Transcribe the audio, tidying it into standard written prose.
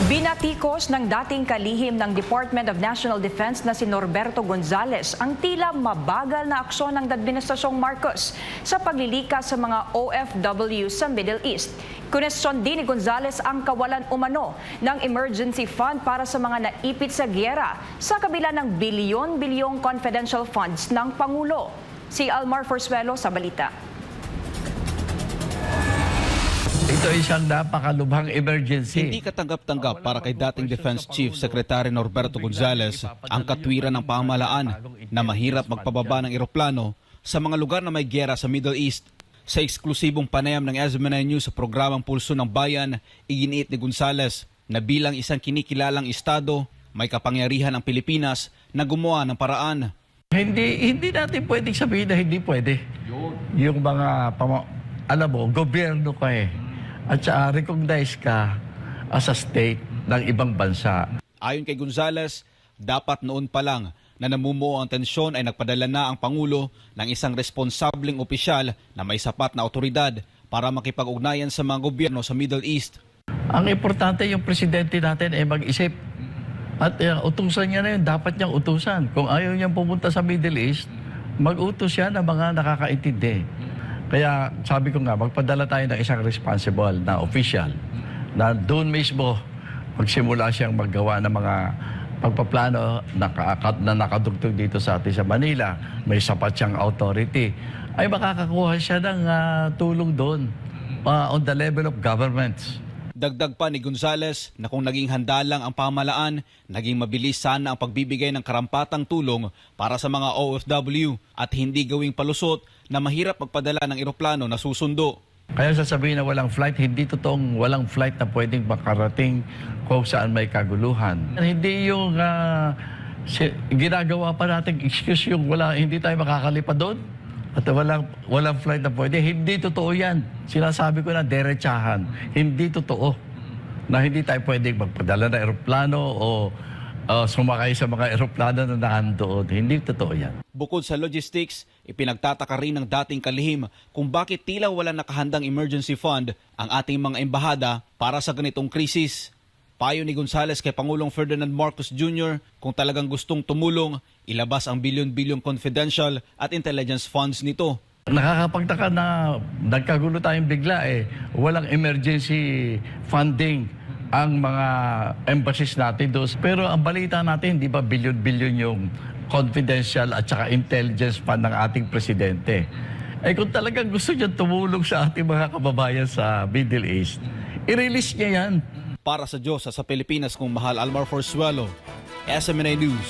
Binatikos ng dating kalihim ng Department of National Defense na si Norberto Gonzales ang tila mabagal na aksyon ng Administrasyong Marcos sa paglilikas sa mga OFW sa Middle East. Kunestyon din ni Gonzales ang kawalan umano ng emergency fund para sa mga naipit sa giyera sa kabila ng bilyon-bilyong confidential funds ng Pangulo. Si Almar Forzuelo sa balita. Ito ay isang napakalubhang emergency. Hindi katanggap-tanggap para kay dating Defense Chief Secretary Norberto Gonzales ang katwiran ng pamahalaan na mahirap magpababa ng eroplano sa mga lugar na may giyera sa Middle East. Sa eksklusibong panayam ng SB9 News sa programang Pulso ng Bayan, iginiit ni Gonzales na bilang isang kinikilalang estado, may kapangyarihan ang Pilipinas na gumawa ng paraan. Hindi natin pwedeng sabihin na hindi pwede. Yung mga, alam mo, gobyerno ka eh. At saka recognize ka as a state ng ibang bansa. Ayon kay Gonzales, dapat noon pa lang na namumuo ang tensyon ay nagpadala na ang Pangulo ng isang responsableng opisyal na may sapat na otoridad para makipag-ugnayan sa mga gobyerno sa Middle East. Ang importante yung presidente natin ay mag-isip. At utusan niya na yun, dapat niyang utusan. Kung ayaw niyang pumunta sa Middle East, mag-utos siya ng mga nakakaintindi. Kaya sabi ko nga, magpadala tayo ng isang responsible na official na doon mismo magsimula siyang maggawa ng mga pagpaplano na nakadugtog dito sa atin sa Manila. May sapat siyang authority. Ay makakakuha siya ng tulong doon on the level of governments. Dagdag pa ni Gonzales na kung naging handa lang ang pamahalaan, naging mabilis sana ang pagbibigay ng karampatang tulong para sa mga OFW at hindi gawing palusot na mahirap magpadala ng eroplano na susundo. Kaya sasabihin na walang flight, hindi totoong walang flight na pwedeng makarating kung saan may kaguluhan. Hindi yung ginagawa pa natin excuse yung hindi tayo makakalipad doon. At walang flight na pwede. Hindi totoo yan. Sinasabi ko na derechahan. Hindi totoo na hindi tayo pwedeng magpadala ng eroplano o sumakay sa mga eroplano na nandoon. Hindi totoo yan. Bukod sa logistics, ipinagtataka rin ng dating kalihim kung bakit tila wala nakahandang emergency fund ang ating mga embahada para sa ganitong krisis. Payo ni Gonzales kay Pangulong Ferdinand Marcos Jr. kung talagang gustong tumulong, ilabas ang bilyon-bilyong confidential at intelligence funds nito. Nakakapagtaka na nagkagulo tayong bigla eh. Walang emergency funding ang mga embassies natin doon. Pero ang balita natin, di ba bilyon-bilyon yung confidential at saka intelligence fund ng ating presidente. Eh kung talagang gusto niya tumulong sa ating mga kababayan sa Middle East, i-release niya yan. Para sa Diyos sa Pilipinas kung mahal, Almar Forzuelo, SB9 News.